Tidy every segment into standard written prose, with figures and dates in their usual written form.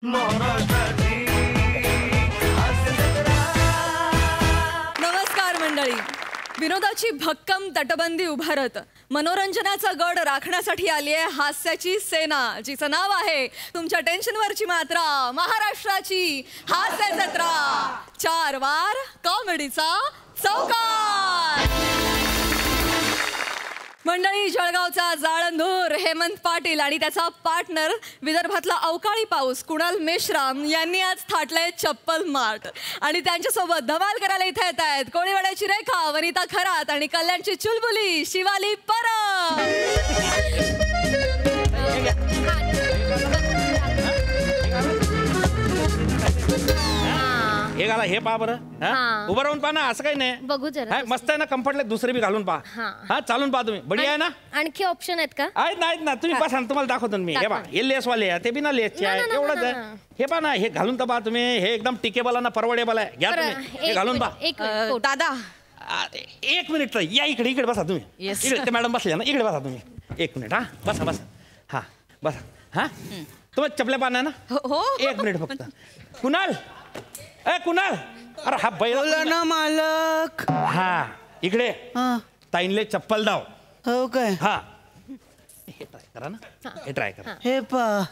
नमस्कार मंडळी. विनोदाची भक्कम तटबंदी उभारत मनोरंजनाचा गड राखण्यासाठी आली आहे हास्याची सेना, जिचं नाव आहे तुमच्या टेन्शनवरची मात्रा, महाराष्ट्राची हास्य जत्रा. 4 वार कॉमेडीचा चौकार. मंडळी, जळगावचा जाळंधूर हेमंत पाटील आणि त्याचा पार्टनर विदर्भातला अवकाळी पाऊस कुणाल मेश्राम यांनी आज थाटलंय चप्पल मार्ट. आणि त्यांच्यासोबत धमाल करायला इथे येत आहेत कोळीवाड्याची रेखा, वनिता खरात आणि कल्याणची चुलबुली शिवाली परब. हे घाला, हे पहा बरं. उभं राहून पहा ना, असं काही नाही. बघू जरा. मस्त आहे ना, कम्फर्टले. दुसरे बी घालून पहा. हा, चालून पहा तुम्ही. बढिया आहे ना. आणखी ऑप्शन आहेत का? आहेत ना. तुम्ही पहा, तुम्हाला दाखवतो मी. हे पहा, हे लेसवाले आहे, ते बिना लेसचे आहे. एवढंच आहे. हे पहा ना, हे घालून तर पहा तुम्ही. हे एकदम टिकेबल आणि परवडेबल आहे. घ्या तुम्ही, हे घालून पहा. दादा 1 मिनिट या इकडे बसा तुम्ही. इकडे ते मॅडम बसले ना, इकडे बसा तुम्ही. 1 मिनिट. हा, बसा. हा, बसा. हा, तुम्हाला चपल्या पाहणार ना. हो. 1 मिनिट फक्त. कुणाल, कुणाल, अरे हा बैल ना मालक. हा, इकडे ताईनले चप्पल दाव. हो काय? हा, हे ट्राय करा ना. हे ट्राय करा. हे पा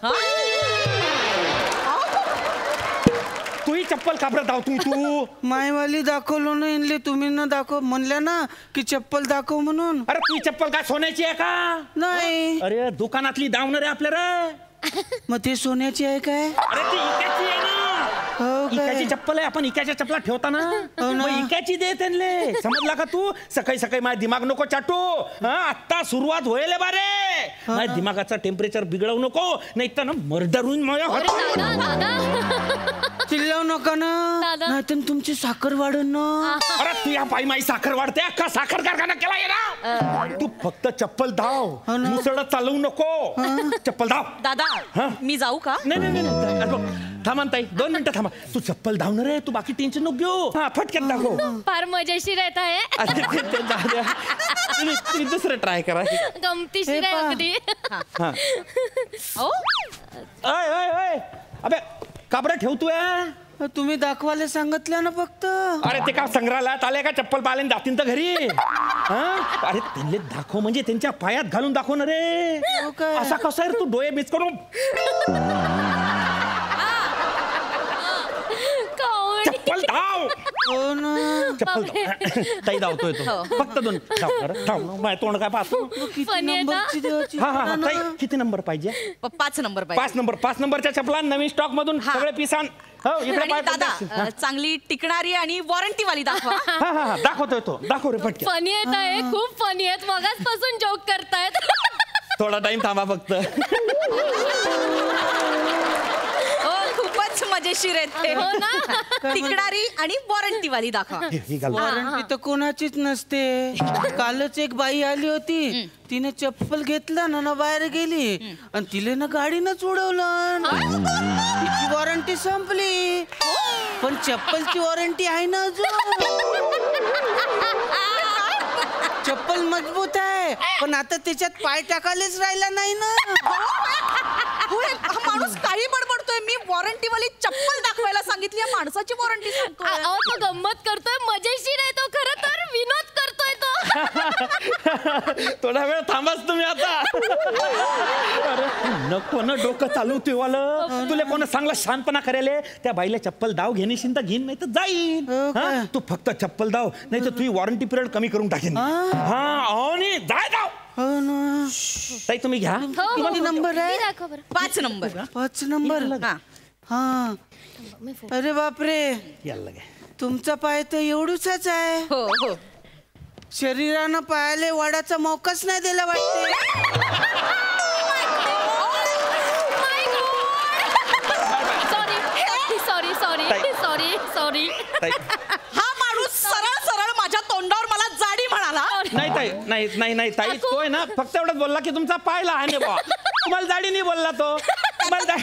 तूही चप्पल काबरत दाव. तू मायवाली दाखवलो ना इनले, तुम्ही ना दाखव म्हणल्या ना की चप्पल दाखव म्हणून. अरे तू चप्पल काय सोन्याची आहे का? नाही. अरे दुकानातली दावणार आहे आपल्या रे. मग ते सोन्याची आहे काय? अरे ती इकाची आहे ना. हो इकाची काय? चप्पल आहे. आपण इकाच्या चप्पला ठेवता ना, मग इकाची दे त्यांले. समजला का तू? सकाळी माझ्या दिमाग नको चाटू. आता सुरुवात होईल बारे. माझ्या दिमागाचं टेम्परेचर बिघडवू नको, नाही तर ना मर्डर होऊन चिल्लाव नका ना, नाहीतर तुमची साखर वाढन ना. अरे तू या पायी माझी साखर वाढते का? साखर कारखाना केला ना. तू फक्त चप्पल धाव, मुसळ चालवू नको. चप्पल धाव. दादा मी जाऊ का? नाही. थांबा ताई, 2 मिनिटं थांबा. तू चप्पल धावणार आहे, तू बाकी टेन्शन नको घेऊ. हा, फटक्यात दाखव. फार मजेशीर येत आहे. तुम्ही दुसरं ट्राय करा. गमतीशीर आहे अगदी. ओय अबे काबरा ठेवतोय. तुम्ही दाखवायला सांगितलं ना फक्त. अरे ते का संग्रहालयात आले का चप्पल पाहायला जातील तर घरी? अरे त्यांनी दाखव म्हणजे त्यांच्या पायात घालून दाखव ना रे. असा कसा आहे रे तू? डोळे मिस करून चप्पल धाव. हो ना. चप्पल ताई धावतोय तो. फक्त 2 धाव. माझ्या तोंड काय पाहतो. किती नंबरची द्यायची? हा ताई, किती नंबर पाहिजे? 5 नंबर 5 नंबरच्या चपला नवीन स्टॉक मधून सगळे पीस आण. हो, इकडे दादा चांगली टिकणारी आणि वॉरंटी वाली दाखवा. हा दाखवतोय तो. दाखव रे पटकन. फनी येत आहे, खूप फनी आहेत. मगाचपासून जोक करतायत. थोडा टाइम थांबा फक्त. खूपच मजेशीर आहेत. हो ना. टिकणारी आणि वॉरंटी वाली दाखवा. वॉरंटी तर कोणाचीच नसते. कालच एक बाई आली होती, तिने चप्पल घेतलं ना बाहेर गेली आणि तिले ना गाडीनच उडवलं. तिची वॉरंटी संपली, पण चप्पलची वॉरंटी आहे ना अजून. चप्पल मजबूत आहे, पण आता त्याच्यात पाय टाकायलाच राहिला नाही ना. हा माणूस काही बडबडतोय. मी वॉरंटी वाली चप्पल दाखवायला सांगितली, माणसाची वॉरंटी सांगतोय. तो गंमत करतोय, मजेशीर आहे तो. खरं तर विनोद करतोय तो. थोडा वेळ थांबाच तुम्ही आता. अरे नको ना डोकं चालवतोय वालं. तुला कोण चांगला शांतपणा करायला? त्या बाईला चप्पल दाव घेण्याशी तर घेईन, नाही तर जाईन. तू फक्त चप्पल दाव, नाही तर तुझी वॉरंटी पिरियड कमी करून टाकेन. आणि जाय दाव. हो ना. ताई तुम्ही घ्या. किती नंबर आहे? 5 नंबर. 5 नंबर. हा. अरे बापरे, यायला तुमचा पाय तर एवढूचाच आहे. हो. शरीरानं पायाले वाढाचा मौकाच नाही दिला वाटते. सॉरी. हा माणूस सरळ माझ्या तोंडावर मला जाडी म्हणाला. नाही ताई, तो आहे ना फक्त एवढंच बोलला की तुमचा पाय लहान आहे बा. तुम्हाला जाडी नाही बोलला तो. तुम्हाला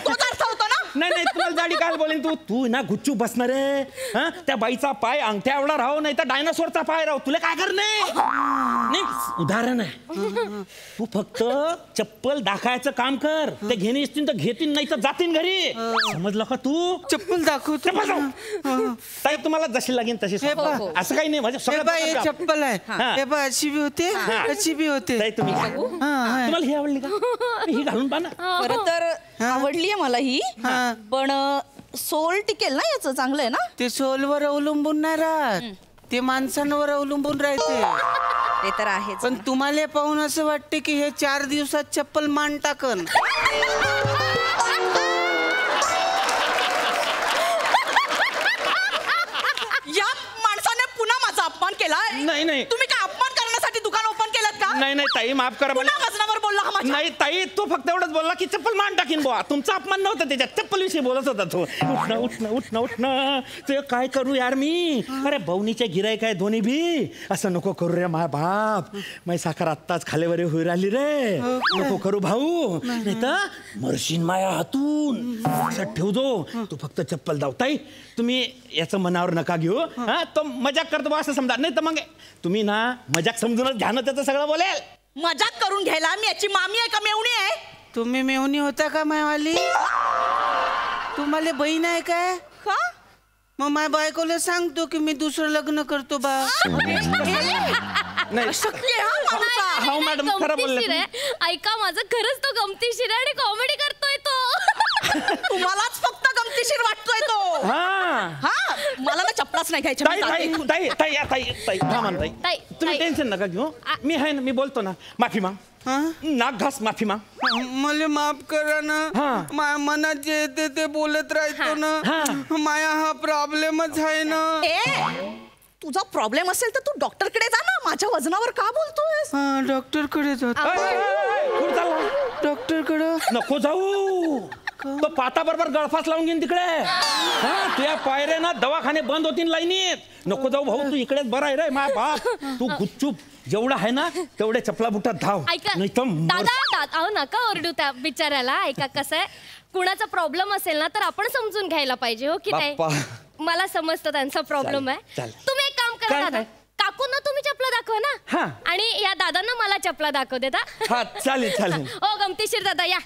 होतो ना. नाही तुम्हाला जाडी काय बोलेन तू ना गुच्चू बसणार आहे. हा त्या बाईचा पाय अंगठ्या एवढा राहो नाही तर डायनासोरचा पाय राहो, तुला काय करणे. नाही उदाहरण आहे. तू फक्त चप्पल दाखायचं काम कर. ते घेणे असतील तर घेतील नाही तर जातील घरी. समजलं का तू. चप्पल दाखवतो. साहेब तुम्हाला जशी लागेल तशी हे पहा. असं काही नाही म्हणजे हे बा हे चप्पल आहे. हे बा अशी बी होते अशी बी होते. तुम्ही तुम्हाला ही आवडली का. ही घालून पहा ना. खरं तर आवडली आहे मला ही, पण सोल टिकेल ना याचं, चांगलं आहे ना. ते सोलवर अवलंबून नाही राहत, ते माणसांवर अवलंबून राहते. ते तर आहेच. पण तुम्हाला पाहून असं वाटते की हे 4 दिवसात चप्पल मान टाकन. या माणसाने पुन्हा माझा अपमान केला. नाही. तुम्ही काय अपमान करण्यासाठी दुकान ओपन केलं का. नाही ताई माफ करा मला. पुन्हा वजनावर बोलला हा माझ्या. नाही ताई तो फक्त एवढंच बोलला की चप्पल मान टाकीन बुवा. तुमचा अपमान नव्हता त्याच्यात, चप्पल विषयी बोलत होता तो. उठणं ते काय करू यार मी. अरे बवनीचे गिराईक आहे दोन्ही बी. असं नको करू रे माय बाप. माझी साखर आत्ताच खालेवर होई राहिली रे. नको करू भाऊ, नाही तर मरशीन माया हातून. असं ठेवतो तू फक्त चप्पल दाव. ताई तुम्ही याचं मनावर नका घेऊ. हा तो मजाक करतो बा असं समजा. नाही तर मग तुम्ही ना मजाक समजूनच घ्या ना, त्याचं सगळं बोलेल. मजाक करून घ्यायला मी याची मामी आहे का मेवणी आहे. तुम्ही मेवणी होता का मायवाली. तुम्हाला बहीण आहे काय. का मग माझ्या बायकोला सांगतो की मी दुसरं लग्न करतो बा. नाही शक्य आहे हा माणूस. हो मॅडम खरं बोलले. गमतीशीर आहे. ऐका माझं खरंच तो गमतीशीर आहे आणि कॉमेडी करतोय तो. तुम्हालाच फक्त गमतीशीर वाटतोय तो. हा मला ना चपलाच नाही घ्यायच्या. ताई ताई ताई ताई ताई ताई थांबा ताई. ताई, तुम्ही ताई. टेन्शन नका घेऊ. मी आहे ना, मी बोलतो ना. माफी माग. नाक घास माफी माग. मला माफ करा ना. माझ्या मनात जे येते ते बोलत राहतो ना. माया हा प्रॉब्लेमच आहे ना. तुझा प्रॉब्लेम असेल तर तू डॉक्टर कडे जा ना. माझ्या वजनावर का बोलतोय. डॉक्टर कडे जातो. डॉक्टर कडे नको जाऊ. तो पाता बरोबर गळफास लावून घेईन तिकडे. हा तुझ्या पायऱ्या ना दवाखाने बंद होतील लाईनीत. नको जाऊ भाऊ, तू इकडेच बरा आहे रे मा बाप. तू गुपचूप जेवढा आहे ना तेवढे चपला बुटात धाव. ऐका नाही तर दादा अहो नका ओरडू त्या बिचाऱ्याला. ऐका कसं आहे, कुणाचा प्रॉब्लेम असेल ना तर आपण समजून घ्यायला पाहिजे. हो की नाही. मला समजतं त्यांचा प्रॉब्लेम आहे. चालेल. तुम्ही एक काम करा दादा, काकूंना तुम्ही चपला दाखवा ना. आणि या दादांना मला चपला दाखव देता. हा चालेल. ओ गमतीशीर दादा या.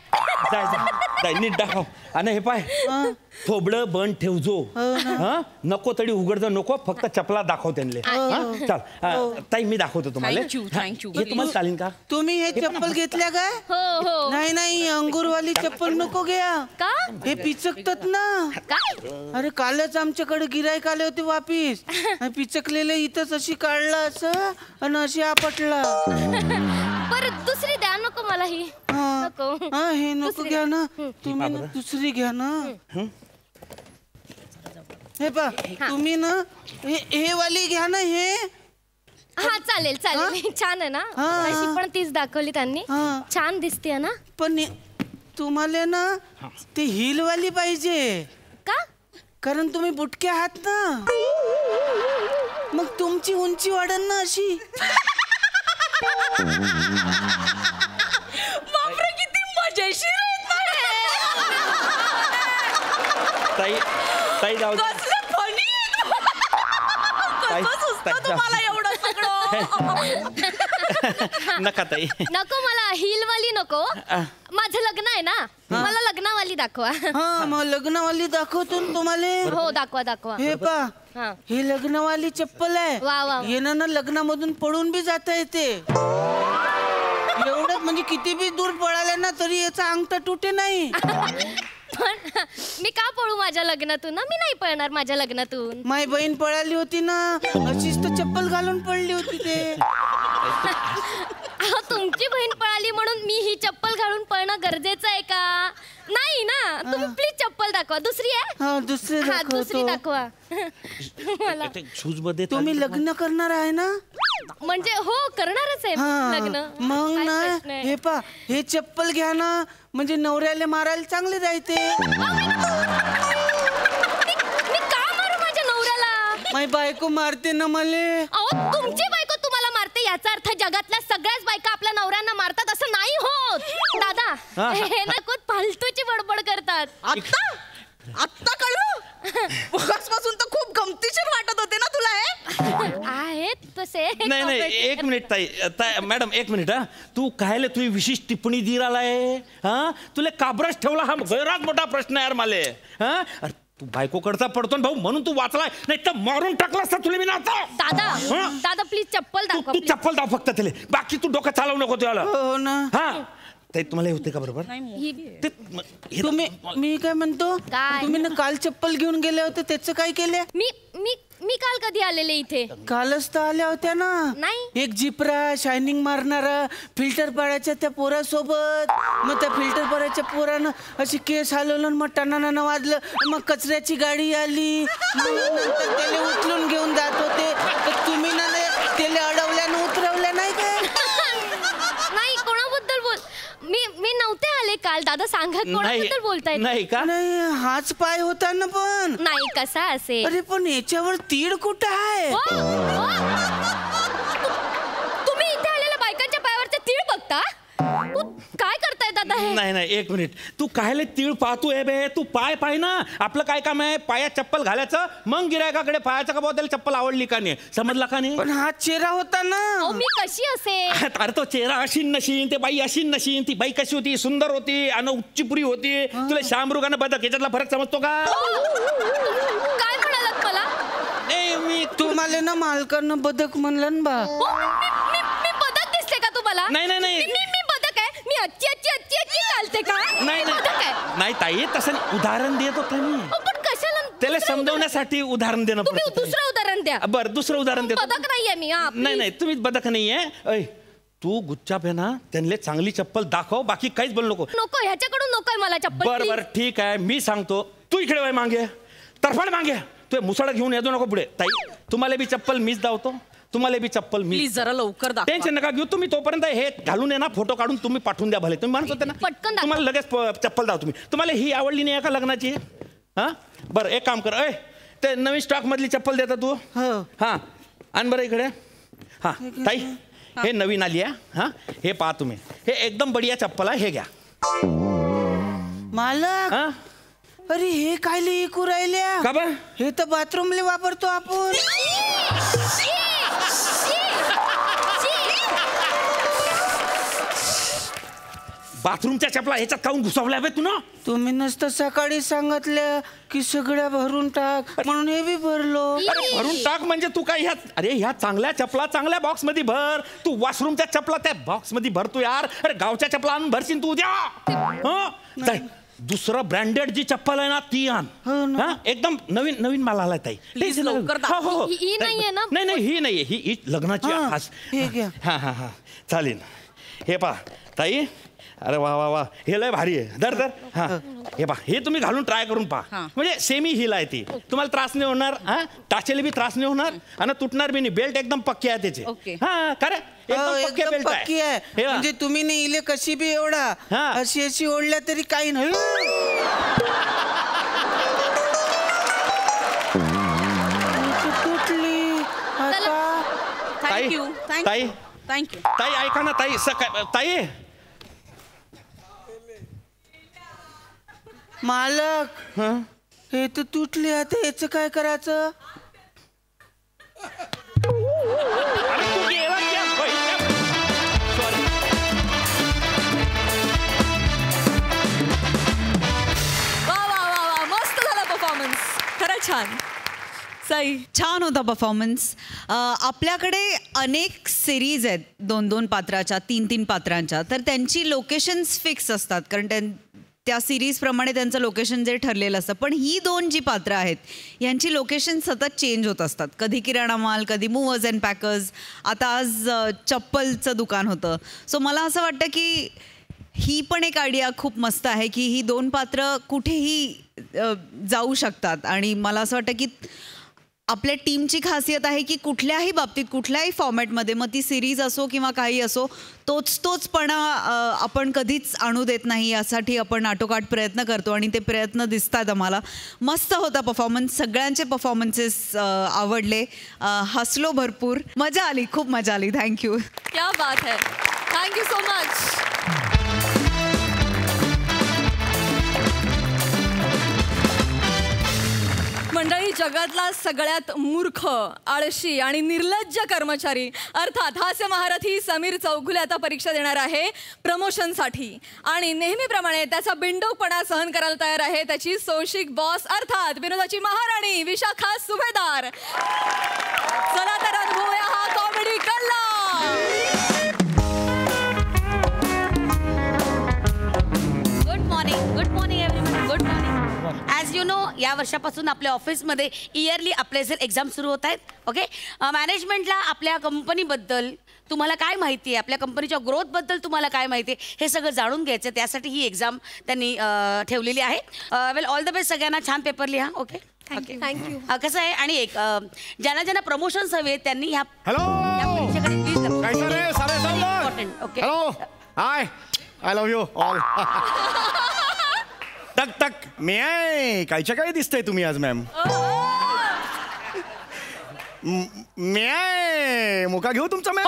जाय नीट दाखव. आणि हे पाय थोबडं बंद ठेवजो. हा नको तरी उघड जा नको. फक्त चपला दाखव त्यांना. चाल ताई मी दाखवतो तुम्हाला. थँक्यू. हे तुम्हाला चालेल का. तुम्ही हे चप्पल घेतल्या काय. हो नाही अंगूरवाली चप्पल नको घ्या. का हे पिचकतात ना. काय. अरे कालच आमच्याकडे गिराईक आले होते वापिस. पिचकलेले इथंच अशी काढला असं आणि अशी आपटला. बरं दुसरी द्या. नको मला ही नको. हे नको घ्या ना तुम्ही ना दुसरी घ्या ना. हे पा तुम्ही ना हे वाली घ्या ना. हे हा चालेल छान आहे ना. अशी पण तीच दाखवली त्यांनी. छान दिसते ना. पण तुम्हाला ना ती हिल वाली पाहिजे का. कारण तुम्ही बुटके आहात ना. मग तुमची उंची वाढन ना अशी. बापरे किती मजेशीर ताई जाऊ दे. तुम्हाला एवढं सगळं. नका ताई. नको मला हिलवाली नको. माझं लग्न आहे ना. मला लग्नवाली दाखवा. मग लग्नवाली दाखवतो ना तुम्हाला. हो दाखवा. हे पा ही लग्नवाली चप्पल आहे. वा. येणं ना लग्नामधून पडून बी जाता येते. एवढं म्हणजे किती बी दूर पळाले ना तरी याचा अंगठा तुटे नाही. पण मी का पळू माझ्या लग्नातून ना. मी नाही पळणार माझ्या लग्नातून. माझी बहीण पळाली होती ना अशीच तर चप्पल घालून पडली होती ते. तुमची बहीण पळाली म्हणून मी ही चप्पल घालून पळणं गरजेचं आहे का. नाही ना. तुम्ही प्लीज चप्पल दाखवा. दुसरी आहे. दुसरी दाखवा मला. शूज मध्ये तुम्ही लग्न करणार आहे ना. म्हणजे हो करणारच आहे लग्न. मग काय ना प्रश्न आहे? हे पा हे चप्पल घ्या ना म्हणजे नवऱ्याला मारायला चांगले राहते. मी का मारू माझ्या नवऱ्याला. माझी बायको मारते ना मले. अहो तुमची बायको तुम्हाला मारते याचा अर्थ जगातल्या सगळ्याच बायका आपल्या नवऱ्यांना मारतात असं नाही होत. दादा हे नको फालतूची बडबड करतात. आता आत्ता कळलं? पासून तर खूप गमतीशीर वाटत होते ना तुला हे? आहेत तसे नाही एक मिनिट ताई मॅडम एक मिनिट हा. तू कायले तुझी विशिष्ट टिप्पणी दी राहिलाय हा? तुला काबरच ठेवला हा गैरात मोठा प्रश्न यार माले हा. अरे तू बायकोकडचा पडतो ना भाऊ म्हणून तू वाचलाय नाही तर मारून टाकला असता तुला मी नाता. दादा प्लीज चप्पल दाखवा तू चप्पल दाव फक्त त्याला बाकी तू डोकं चालवू नको तुला. हो ना. हा ताई तुम्हाला होते का बरोबर तुम्ही मी काय म्हणतो काय? तुम्ही ना काल चप्पल घेऊन गेले होते त्याचं काय केले? मी काल कधी आलेले इथे? कालच तर आल्या होत्या ना. नाही. एक जिपरा शायनिंग मारणारा फिल्टर पाडायच्या त्या पोरासोबत. मग त्या फिल्टर पाडायच्या पोरानं अशी केस हलवलं मग टनानं वाजलं. मग कचऱ्याची गाडी आली मग नंतर त्याला उचलून घेऊन जात होते तर तुम्ही ना त्याला अडवल्यानं उतरवल्या नाही काय? नाही कोणाबद्दल बोल मी नव्हते आले काल. दादा सांगा कोणाबद्दल बोलताय? नाही का? नाही हाच पाय होता ना पण. नाही कसा असेल? अरे पण याच्यावर तीड कुठं आहे? तुम्ही इथे आलेल्या बायकांच्या पायावरचे तीळ बघता? काय करताय दादा हे? नाही एक मिनिट तू कायले तीळ पाहतोय बे. तू पाय पाय ना. आपलं काय काम आहे पायात चप्पल घालायचं मग गिरायकाकडे पायाचं का त्याला चप्पल आवडली का नाही समजला का नाही? पण हा चेहरा होता ना. मी कशी असेल? अरे तो चेहरा अशीन नशीन ते बाई अशीन नशीन. ती बाई कशी होती सुंदर होती आणि उच्चीपुरी होती. तुला शामरुगानं बदक याच्यातला फरक समजतो का? काय म्हणालात मला? नाही मी तुम्हाला ना मालकानं बदक म्हणलं ना बा. मी बदक दिसते का तुम्हाला? नाही मी बदक आहे. मी अच्छी चालते का? नाही ताई तसं उदाहरण देत होता मी. पण कशाला? त्याला समजवण्यासाठी उदाहरण देणं तुम्ही पडतं. दुसरं उदाहरण द्या. बरं दुसरं उदाहरण देतो. बदक नाहीये मी. नाही तुम्ही बदक नाहीये. ऐ तू गुच्चाप आहे ना त्यांना चांगली चप्पल दाखव बाकी काहीच बोलू नको. नको ह्याच्याकडून नकोय मला चप्पल. बरं ठीक आहे मी सांगतो. तू इकडे वय मागे तरफड मागे तू मुसळा घेऊन येतो नको पुढे. ताई तुम्हाला बी चप्पल मीच धावतो तुम्हाला बी चप्पल मी. प्लीज जरा लवकर दाखवा. टेन्शन नका घेऊ तुम्ही तोपर्यंत हे घालून ये ना फोटो काढून तुम्ही पाठवून द्या भले. तुम्ही म्हणत होते ना पटकन दाखवा. तुम्हाला लगेच चप्पल दाव तुम्ही. तुम्हाला ही आवडली नाही का लग्नाची? हा बरं एक काम कर ऐ ते नवीन स्टॉक मधली चप्पल देता तू. हा आण बरं इकडे. हा ताई हे नवीन आली आहे. हा हे पहा तुम्ही हे एकदम बढिया चप्पल आहे हे घ्या. मालक हा अरे हे कायले ऐकू राहिल्या का बा? हे तर बाथरूमला वापरतो आपण. बाथरूमच्या चपला ह्याच्यात काऊन घुसवल्या बे तू ना? तुम्ही नसतं सकाळी सांगितलं की सगळ्या भरून टाक म्हणून हे बी भरलो. अरे भरून टाक म्हणजे तू काय ह्या चांगल्या चपला चांगल्या बॉक्स मध्ये भर. तू वॉशरूमच्या चपला त्या बॉक्स मध्ये भरतो यार. अरे गावच्या चपला आणून भरशील तू उद्या. दुसरं ब्रँडेड जी चप्पल आहे ना ती आण. एकदम नवीन माल आलाय ताई. प्लीज लवकर दाखवा. ही नाहीये ना? नाही ही नाहीये ही लग्नाची खास. हे घ्या. हा चालेल. हे पहा ताई अरे वा हे लय भारी आहे. दर हा हे पहा हे तुम्ही घालून ट्राय करून पहा. म्हणजे सेमी हिल आहे ती. तुम्हाला त्रास नाही होणार. हा टाचेला बी त्रास नाही होणार आणि तुटणार बी नाही. बेल्ट एकदम पक्की आहे त्याचे. हा का रे एकदम पक्की आहे म्हणजे तुम्ही नाही इले कशी बी एवढा अशी ओढल्या तरी काही नाही. तुटली थँक्यू ताई ऐका ना ताई मालक हे तर तुटले आता याच काय करायचं? वा मस्त झाला परफॉर्मन्स. खरंच छान. सई छान होता परफॉर्मन्स. आपल्याकडे अनेक सिरीज आहेत 2-2 पात्राच्या 3-3 पात्रांच्या. तर त्यांची लोकेशन्स फिक्स असतात कारण त्या सिरीजप्रमाणे त्यांचं लोकेशन जे ठरलेलं असतं. पण ही 2 जी पात्र आहेत यांची लोकेशन सतत चेंज होत असतात. कधी किराणा माल कधी मूव्हर्स अँड पॅकर्स. आता आज चप्पलचं दुकान होतं. सो मला असं वाटतं की ही पण एक आयडिया खूप मस्त आहे की ही 2 पात्र कुठेही जाऊ शकतात. आणि मला असं वाटतं की आपल्या टीमची खासियत आहे की कुठल्याही बाबतीत कुठल्याही फॉर्मॅटमध्ये मग ती सिरीज असो किंवा काही असो तोचपणा आपण कधीच आणू देत नाही. यासाठी आपण आटोकाट प्रयत्न करतो आणि ते प्रयत्न दिसतात आम्हाला. मस्त होता परफॉर्मन्स. सगळ्यांचे परफॉर्मन्सेस आवडले. हसलो भरपूर. मजा आली खूप मजा आली. थँक्यू. क्या बात है. Thank you so much. मंडळी, जगातला सगळ्यात मूर्ख, आळशी आणि निर्लज्ज कर्मचारी अर्थात हास्य महारथी समीर चौगुले आता परीक्षा देणार आहे प्रमोशनसाठी. आणि नेहमीप्रमाणे त्याचा बिंडोकपणा सहन करायला तयार आहे त्याची सोशिक बॉस अर्थात विनोदाची महाराणी विशाखा सुभेदार. चला तर अनुभवूया हा comedy Kalla. Good morning everyone. Good morning. As you know, या वर्षापासून आपल्या ऑफिसमध्ये इयरली अप्रेझल एक्झाम सुरू होत आहेत. ओके, मॅनेजमेंटला आपल्या कंपनीबद्दल तुम्हाला काय माहिती आहे, आपल्या कंपनीच्या ग्रोथबद्दल तुम्हाला काय माहिती आहे, हे सगळं जाणून घ्यायचं. त्यासाठी ही एक्झाम त्यांनी ठेवलेली आहे. वेल, ऑल द बेस्ट सगळ्यांना. छान पेपर लिहा. Okay, thank you. कसं आहे, आणि एक ज्यांना ज्यांना प्रमोशन्स हवे त्यांनी ह्या परीक्षेकडे please important. Okay, hello, hi, I love you all. टक टक मी आहे. कायच्या काय दिसतंय तुम्ही आज मॅम? मी आहे. मुका घेऊ तुमचा ma'am?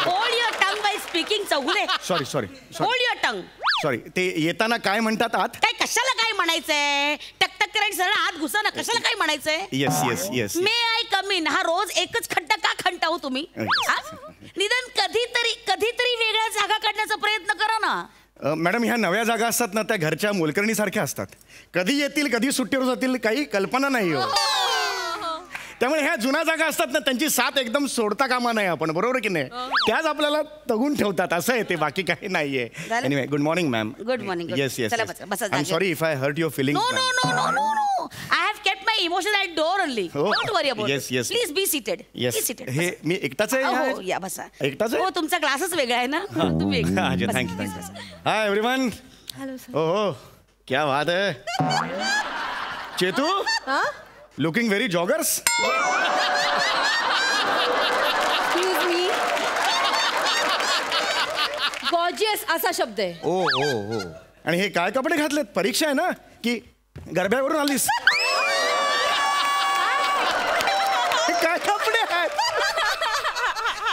Hold your tongue by speaking. Chougule, sorry sorry hold your tongue. Sorry, ते येताना काय म्हणतात आत? काय कशाला काय म्हणायचंय? टक करायचं सरळ आत घुसा ना. कशाला काय म्हणायचंय? Yes yes yes. May I come in. हा रोज एकच खड्डा का खणता हो तुम्ही? निदान कधीतरी वेगळ्या जागा काढण्याचा प्रयत्न करा ना. मॅडम, ह्या नव्या जागा असतात ना, त्या घरच्या मोलकरणीसारख्या असतात. कधी येतील कधी सुट्टीवर जातील काही कल्पना नाही हो. त्यामुळे ह्या जुन्या जागा असतात ना, त्यांची साथ एकदम सोडता कामा नाही आपण, बरोबर की नाही? त्याच आपल्याला तगून ठेवतात. असं आहे ते, बाकी काही नाहीये. Anyway, good morning ma'am. Good morning. Yes yes. चला बसा. I am sorry if I hurt your feelings. No no no no no. I have kept my emotion at door only. Don't worry about Yes, it. yes. Please be seated. Yes. Be seated. हे मी एकटाच आहे? हो, या बसा. एकटाच आहे? हो, तुमचा क्लासच वेगळा आहे ना. तुम्ही थँक्यू थँक्यू. Hi everyone. हो, क्या बात है. Chetu, looking very joggers. Excuse me, gorgeous असा शब्द आहे. ओ ओ ओ. आणि हे काय कपडे घातलेत? परीक्षा आहे ना की गरब्यावरून आलीस? हे काय कपडे आहेत?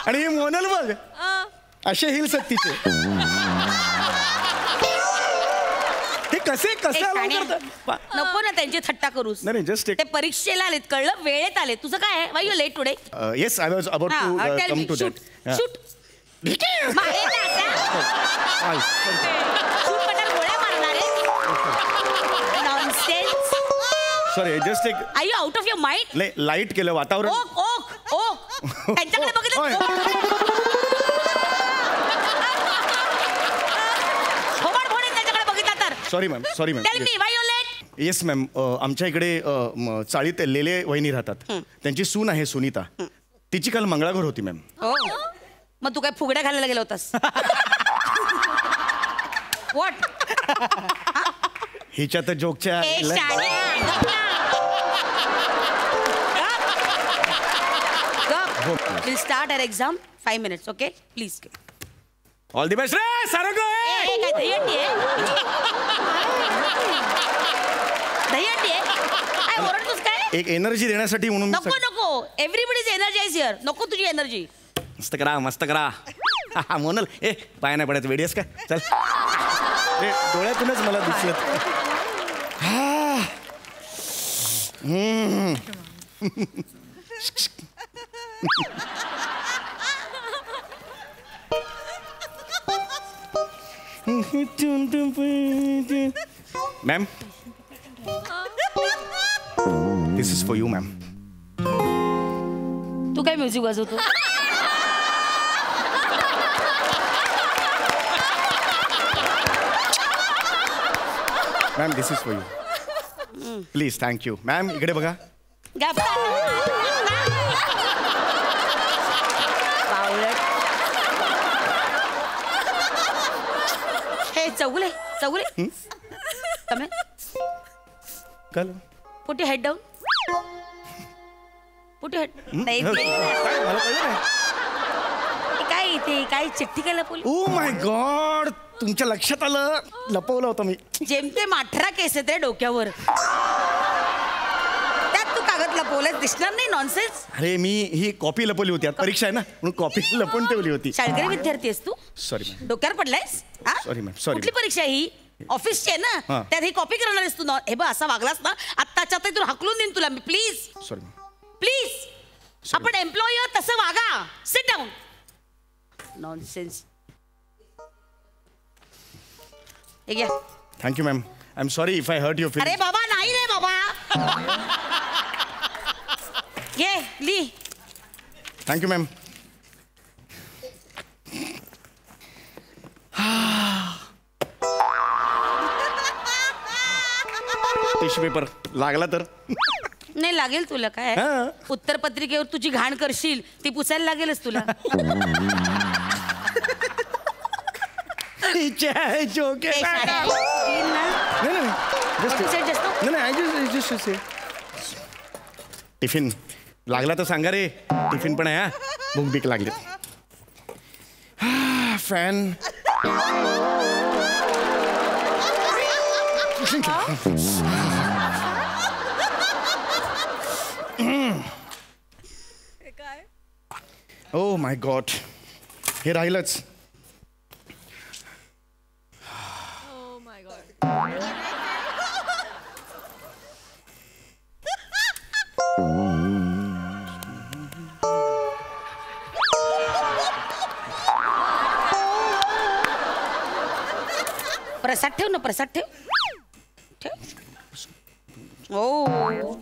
आणि हे मोनल बघ, असे हिल्स आहेत तिचे. हे कसे नको ना त्यांची थट्टा करूस. नाही जस्ट ते परीक्षेला आलेत, कळलं? वेळेत आलेत. तुझं काय आहे? Why you late today? Yes, I was about to come to that. Shoot. Sorry, just एक. Are you out of your mind? Light केलं वातावरण. ओक त्यांच्याकडे बघितलं. त्यांच्याकडे बघितलं तर. Sorry ma'am. Tell me why you late? Yes ma'am, आमच्या इकडे चाळीत लेले वहिनी राहतात. त्यांची सून आहे सुनीता. तिची काल मंगळागौर होती मॅम. हो, मग तू काय फुगड्या घालायला गेला होतास? व्हॉट? हिच्या तर जोकच्या. We'll start our exam. 5 minutes, okay? Please. All the best रे सारंग. काय दहीहंडी आहे? दहीहंडी आहे? काय ओरडतोस काय? एक एनर्जी देण्यासाठी म्हणून मी नको. Everybody's energy is here. नको तुझी एनर्जी. मस्त करा. मोनल, पाय नाही पडत. वेडीस का? चल. डोळ्यातूनच मला दिसलं. Ma'am, this is for you ma'am. तू काय म्युझिक वाजवतो? Ma'am, this is for you. Please. Thank you ma'am. इकडे बघा. हे चौगुले. कल put head down. Put head. नाही काय इथे काय चिठ्ठी काय लपवली? ओ माय गॉड, तुमच्या लक्षात आलं. लपवलं होतं मी. जेमतेम 18 केस आहेत रे डोक्यावर. त्यात तू कागद लपवल्यास दिसणार नाही. नॉनसेन्स. अरे मी ही कॉपी लपवली होती. आता परीक्षा आहे ना म्हणून कॉपी लपवून ठेवली होती. शाळकरी विद्यार्थी आहेस तू? Sorry ma'am. डोक्यावर पडलायस? Sorry ma'am. सॉरी. कुठली परीक्षा ही? ऑफिसची आहे ना हा. त्यात ही कॉपी करणार आहेस तू हे बघ असा वागलास ना आत्ताच्या आता तुला हकलून देईन तुला मी प्लीज सॉरी प्लीज आपण एम्प्लॉई आहोत तसं वागा सिट डाऊन नॉनसेन्स हे घ्या thank you ma'am I am sorry if I hurt your अरे फीलिंग. बाबा नाही रे बाबा घे ली थँक्यू मॅम. टिश्यू पेपर लागला तर नाही लागेल तुला काय हा. उत्तर पत्रिकेवर तुझी घाण करशील ती पुसायला लागेलच तुला जोक ए, शाळा. येईल ना? Said just now. नाही टिफिन लागला तर सांगा रे टिफिन पण आहे हा भूक बीक लागली फॅन काय ओ माय गॉड हे राहिलंच. ओ माय गॉड प्रसाद ठेव ना प्रसाद ठेव ठेव ओ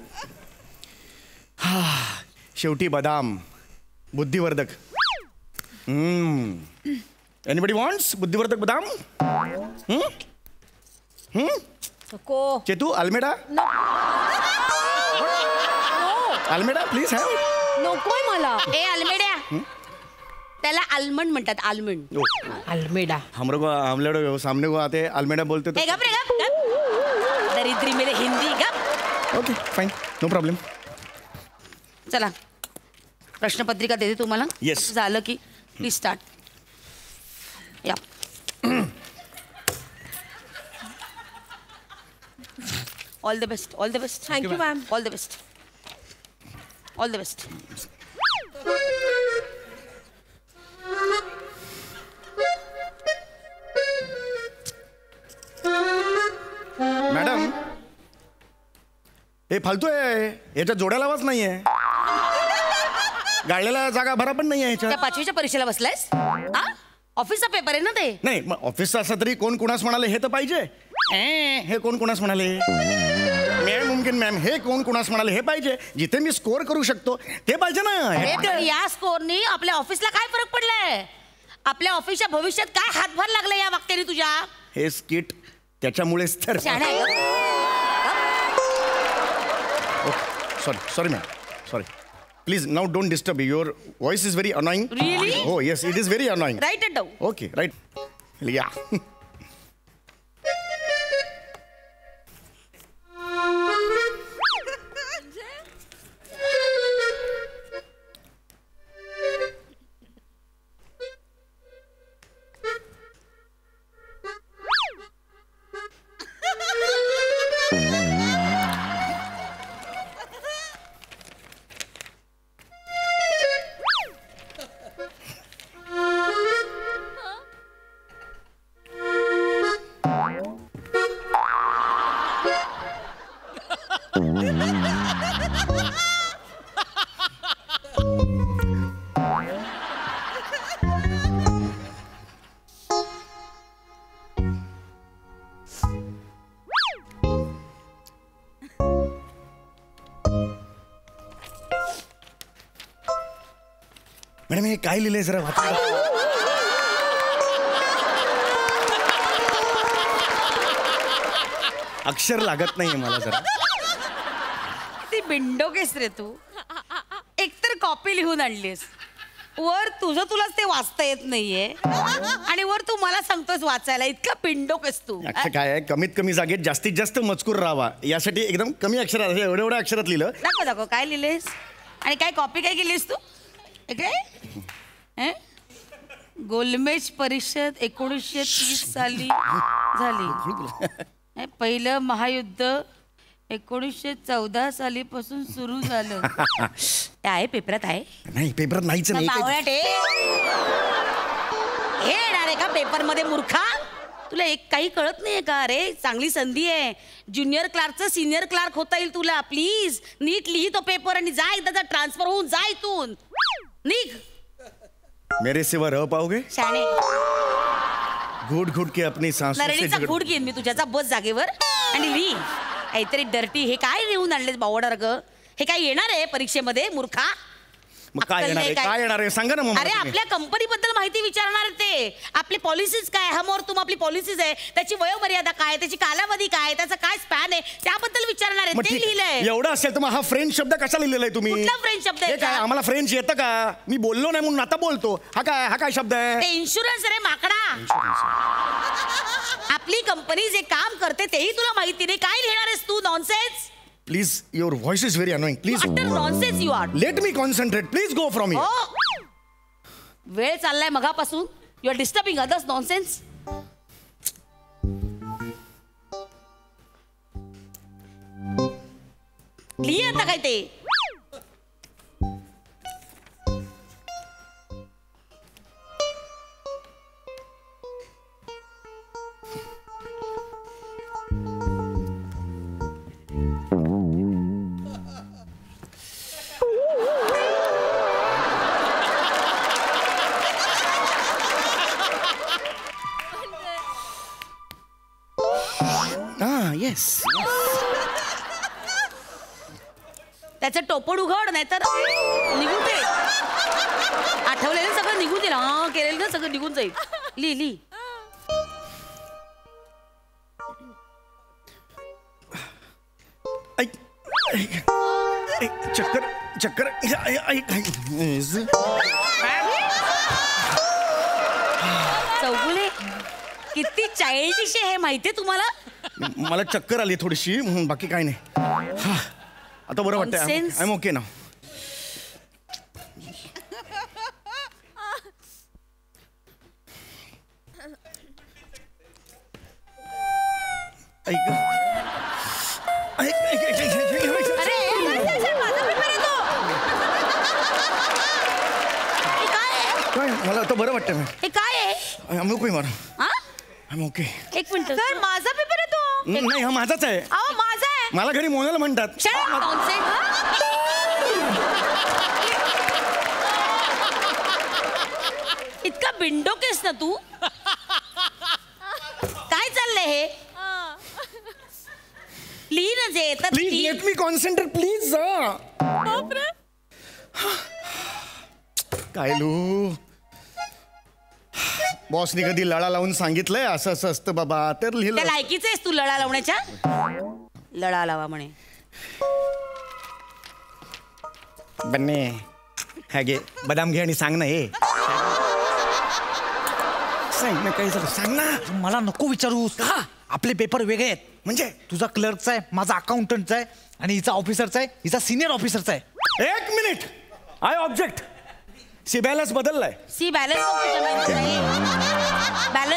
शेवटी बदाम बुद्धिवर्धक. एनीबडी वॉन्ट्स बुद्धिवर्धक बदाम. नको चेतू अल्मेडा अल्मेडा प्लीज हॅव. नकोय मला ए अल्मेड्या त्याला आल्मंड म्हणतात आल्मंड अल्मेडा हम लोग सामने को आते अल्मेडा बोलते ए गप रे गप दरिद्री मेरे हिंदी गप. Okay fine no problem. चला प्रश्नपत्रिका देते तुम्हाला Yes. झालं की प्लीज स्टार्ट या all the best all the best thank you ma'am all the best all the best madam हे फालतू आहे याच्या जोड्याला आवाज नाहीये गाळलेला जागा भरा पण नाही आहे त्या याच्यात. 5वीच्या परीक्षेला बसलायस हा ऑफिसचा पेपर आहे ना ते नाही मग ऑफिसचा असं तरी कोण कुणास म्हणाले हे तर पाहिजे. हे कोण कुणास म्हणाले मॅम मुमकिन मॅम हे कोण कुणास म्हणाले हे पाहिजे. जिथे मी स्कोअर करू शकतो ते पाहिजे ना. अरे पण या स्कोरनी आपल्या ऑफिसला काय फरक पडलाय आपल्या ऑफिसच्या भविष्यात काय हातभार लागला या वाक्याने तुझ्या हे स्किट त्याच्यामुळेच तर. शहाणा आहे sorry sorry ma'am sorry please now don't disturb your voice is very annoying. Really? हो yes it is very annoying. Write it down okay write या मॅडम हे काय लिहिलंय जरा वाचा. अक्षर लागत नाहीये मला जरा. ती बिंडोकेस रे तू एकतर कॉपी लिहून आणलीस वर तुझं तुलाच ते वाचता येत नाहीये आणि वर तू मला सांगतोस वाचायला इतका बिंडोकेस तू अक्षर काय आहे कमीत कमी जागेत जास्तीत जास्त मजकूर राहावा यासाठी एकदम कमी अक्षरात एवढ्या एवढ्या अक्षरात लिहिलं. दाखव दाखव काय लिहिलेस आणि काय कॉपी काय केलीस तू काय गोलमेज परिषद 1930 साली झाली पहिलं महायुद्ध 1914 सालीपासून सुरू झालं ते आहे पेपरात आहे नाही पेपरात नाहीच नाही. बावळट हे येणार आहे का पेपर मध्ये मूर्खा तुला एक काही कळत नाहीये का रे? चांगली संधी आहे. ज्युनियर क्लार्कचं सिनियर क्लार्क होता येईल तुला. प्लीज नीट लिही तो पेपर आणि जा एकदा ट्रान्सफर होऊन जा इथून. निघ. मेरे सिवा रह पाओगे? शाणे घुट घुट के अपनी सांसों से नरळीचा झगड़- घूट घेईन मी तुझ्याचा. बस जागेवर आणि लिही काहीतरी डर्टी. हे काय लिहून आणलेस बावडार ग? हे काय येणार आहे परीक्षेमध्ये मूर्खा? मग काय येणार आहे? काय येणार आहे सांगा ना मग मला अरे तुम्ही. आपल्या कंपनी बद्दल माहिती विचारणार ते. आपली पॉलिसीज काय, हम और तुम आपली पॉलिसीज आहे, त्याची वयोमर्यादा काय, त्याची कालावधी काय, त्याचा काय स्पॅन आहे, त्याबद्दल विचारणार आहे. मग ते ठीक आहे. लिहिलंय. एवढं असेल तर मग हा फ्रेंच शब्द कशाला लिहिलेला आहे तुम्ही? कुठला फ्रेंच शब्द आहे हे काय का? आम्हाला फ्रेंच येतं का? मी बोललो नाही म्हणून आता बोलतो. हा काय शब्द आहे? ते इन्शुरन्स रे माकडा. आपली कंपनी जे काम करते तेही तुला माहिती नाही. काय लिहिणार आहेस तू? Nonsense. Please your voice is very annoying. Please nonsense you are. Let me concentrate. Please go from हो हिअर. वेळ चाललाय मगापासून. You are disturbing others. Nonsense. लिहि आता काय ते. येस. त्याचं टोपण उघड नाहीतर निघून जाईल. आठवलेलं सगळं निघून जाईल. हा केलेलं ना सगळं निघून जाईल. लिहि. चक्कर चौगुले किती चाइल्डिश आहे हे माहितीये तुम्हाला? मला चक्कर आली थोडीशी म्हणून बाकी काय नाही. हा, आता बरं वाटतंय. Nonsense. आय एम ओके ना. अरे हे काय आहे? काय मला आता बरं वाटतंय. हे काय आहे? आय एम ओके मारा. हा? I am okay. एक मिनिट. सर माझा पेपर आहे तो. नाही हा माझाच आहे. अहो माझा आहे. मला घरी मोनाला म्हणतात. Shut up, nonsense. इतका बिंडोकेस ना तू. काय चाललंय हे? लिहि ना जे येतात प्लीज लिहि. Let me concentrate please. कायलू बॉसनी कधी लळा लावून सांगितलंय असं असं असतं बाबा तर त्या लिहिलं. लायकीच आहेस तू लळा लावण्याच्या? लळा लावा म्हणे. बन्ने हा घे बदाम घे आणि सांग ना. हे सांग ना काही झालं सांग ना. मला नको विचारूस. का? आपले पेपर वेगळे आहेत. म्हणजे तुझा क्लर्कचा आहे, माझा अकाउंटंटचा आहे आणि हिचा ऑफिसरचा आहे, हिचा सिनियर ऑफिसरचा आहे. एक minute. I object. See balance बदललाय. सी बॅलन्स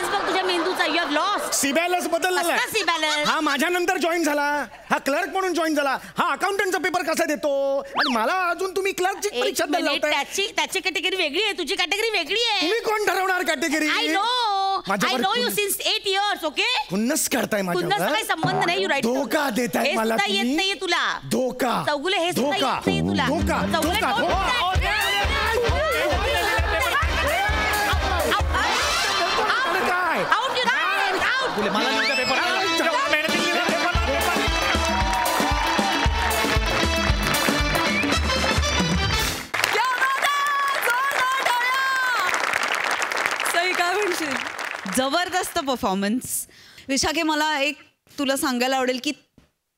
बघ तुझ्या मेंदूचा. You have lost. See balance बदललाय. See balance. हा माझ्या नंतर जॉईन झाला. हा क्लर्क म्हणून जॉईन झाला. हा अकाउंटंटचा पेपर कसा देतो आणि मला अजून तुम्ही क्लर्कची परीक्षा द्यायला लावताय. त्याची कॅटेगरी वेगळी आहे, तुझी कॅटेगरी वेगळी आहे. तुम्ही कोण ठरवणार category? I know you since 8 years. Okay. खुन्नस करताय तुझा माझ्यावर. काही संबंध नाही. You right. धोका देताय हे मला सुद्धा येत तुम्ही. नाहीये तुला. धोका. चौगुले हे सुद्धा धोका. येत नाहीये तुला. धोका. चौगुले, धोका. don't do that. काय Out, you're out. मला नाही का पेपर? सई काय म्हणशील? जबरदस्त परफॉर्मन्स. विशाखे मला एक तुला सांगायला आवडेल की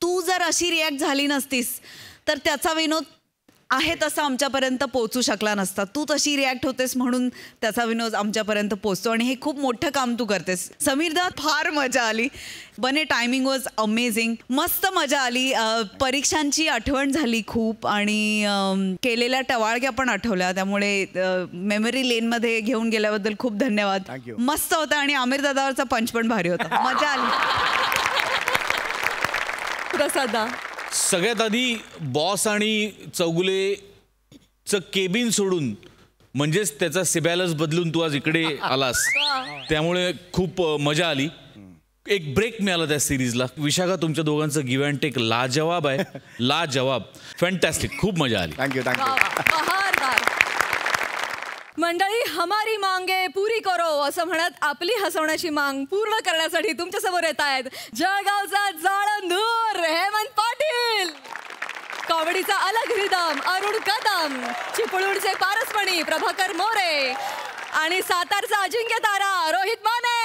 तू जर अशी रिॲक्ट झाली नसतीस तर त्याचा विनोद आहे तसा आमच्यापर्यंत पोहोचू शकला नसता. तू तशी रिॲक्ट होतेस म्हणून त्याचा विनोद आमच्यापर्यंत पोहोचतो आणि हे खूप मोठं काम तू करतेस. समीरदा फार मजा आली. बने टायमिंग वॉज अमेझिंग. मस्त मजा आली. परीक्षांची आठवण झाली खूप आणि केलेल्या टवाळक्या पण आठवल्या. त्यामुळे मेमरी लेनमध्ये घेऊन गेल्याबद्दल खूप धन्यवाद. Thank you. मस्त होतं आणि आमिर दादावरचा पंच पण भारी होता. मजा आली. प्रसादा सगळ्यात आधी बॉस आणि चौगुलेचं केबिन सोडून म्हणजेच त्याचा सिबॅलस बदलून तू आज इकडे आलास त्यामुळे खूप मजा आली. एक ब्रेक मिळाला त्या सिरीजला. विशाखा, तुमच्या दोघांचं गिव्ह अँड टेक लाजवाब आहे. लाजवाब, फॅन्टॅस्टिक, खूप मजा आली. थँक्यू वा, वा, बहारदार. मंडळी, हमारी मांगे पुरी करो असं म्हणत आपली हसवण्याची मांग पूर्ण करण्यासाठी तुमच्या समोर येत आहेत जळगावचा जाळंधूर हेमंत पाटील, कॉमेडीचा अलग रिदम अरुण कदम, चिपळूणचे पारसमणी प्रभाकर मोरे आणि सातारचा अजिंक्य तारा रोहित माने.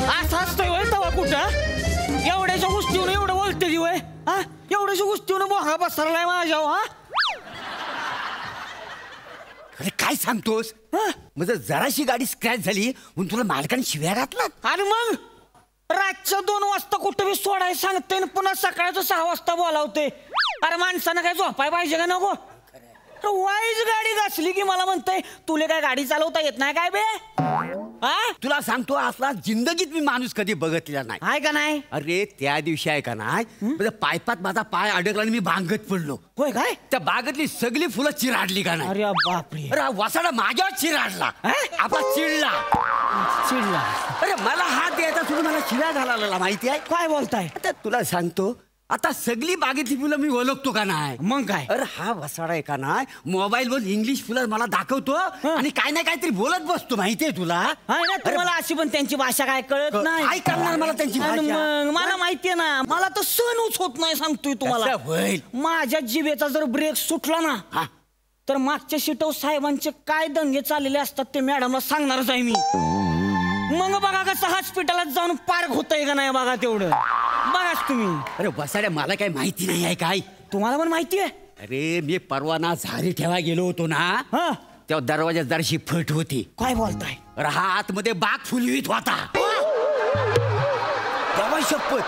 असा असतोय वय तवा कुठं एवढ्याच्या गोष्टीवर एवढं बोलते वय हा एवढ्याच्या गोष्टीवर बोहा बसरलाय माझ्या हा. अरे काय सांगतोस? म्हणजे जराशी गाडी स्क्रॅच झाली म्हणून तुला मालकाने शिव्या घातलात? आणि मग रातच्या 2 वाजता कुठं बी सोडाय सांगते पुन्हा सकाळचं 6 वाजता बोलावते. अरे माणसानं काय झोपाय पाहिजे का नको? वाईज गाडी घासली की मला म्हणतंय तुला काय गाडी चालवता येत नाही काय बे? हा तुला सांगतो असला जिंदगीत मी माणूस कधी बघितलेला नाही. आहे का नाही? अरे त्या दिवशी आहे का नाही म्हणजे पायपात माझा पाय अडकला आणि मी भांगत पडलो. होय काय? त्या बागेतली सगळी फुलं चिराडली का नाही? अरे बापरे. अरे वसाडा माझ्यावर चिराडला. आपला चिडला. अरे मला हात द्यायचा सोडून मला शिव्या घालायला माहिती आहे. काय बोलताय? आता तुला सांगतो आता सगळी बागेतली फुलं मी ओळखतो का नाही? मग काय? अरे हा वसाडा आहे का नाही मोबाईल वर इंग्लिश फुलं मला दाखवतो आणि काय नाही काहीतरी बोलत बसतो माहितीये तुला? तुम्हाला अशी पण त्यांची भाषा काय कळत नाही? काय करणार मला त्यांची आणि भाषा? मग मला माहितीये ना मला तर सहनच होत नाही सांगतोय तुम्हाला. कसं होईल? माझ्या जिभेचा जर ब्रेक सुटला ना तर मागच्या शिटव साहेबांचे काय दंगे चाललेले असतात ते मॅडमला सांगणारच आहे मी. मग बघा कसं हॉस्पिटलात जाऊन पार्क होतंय का नाही बघा तेवढं बघाच तुम्ही. अरे वसाड्या मला काय माहिती नाही आहे काय? तुम्हाला पण माहिती आहे? अरे मी परवाना झारी ठेवा गेलो होतो ना तेव्हा दरवाजात जराशी फट होती. काय बोलताय? अरे हा आतमध्ये बाग फुलवीत होता. तेव्हा शपथ